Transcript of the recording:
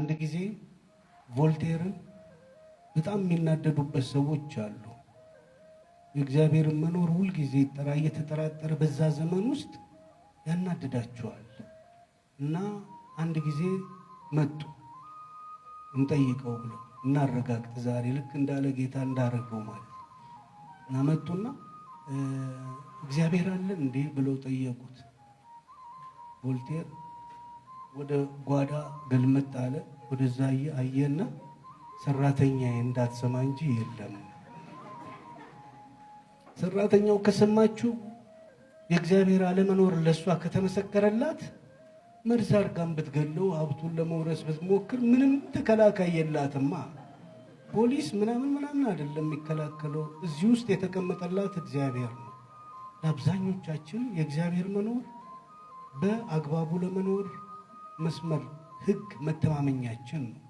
አንድ ጊዜ ቮልቴርን በጣም የሚናደዱበት ሰዎች አሉ። የእግዚአብሔርን መኖር ሁል ጊዜ እየተጠራጠረ በዛ ዘመን ውስጥ ያናድዳቸዋል። እና አንድ ጊዜ መጡ እንጠይቀው ብለው እናረጋግጥ ዛሬ ልክ እንዳለ ጌታ እንዳረገው ማለት እና መጡና እግዚአብሔር አለ እንዴ ብለው ጠየቁት። ቮልቴር ወደ ጓዳ ገልመጥ አለ። ወደዛ አየና ሰራተኛዬ እንዳትሰማ እንጂ የለም። ሰራተኛው ከሰማችሁ የእግዚአብሔር አለመኖር ለሷ ከተመሰከረላት መርዝ አርጋም ብትገለው ሀብቱን ለመውረስ ብትሞክር ምንም ተከላካይ የላትማ። ፖሊስ ምናምን አይደለም የሚከላከለው። እዚህ ውስጥ የተቀመጠላት እግዚአብሔር ነው። ለአብዛኞቻችን የእግዚአብሔር መኖር በአግባቡ ለመኖር መስመር ህግ መተማመኛችን ነው።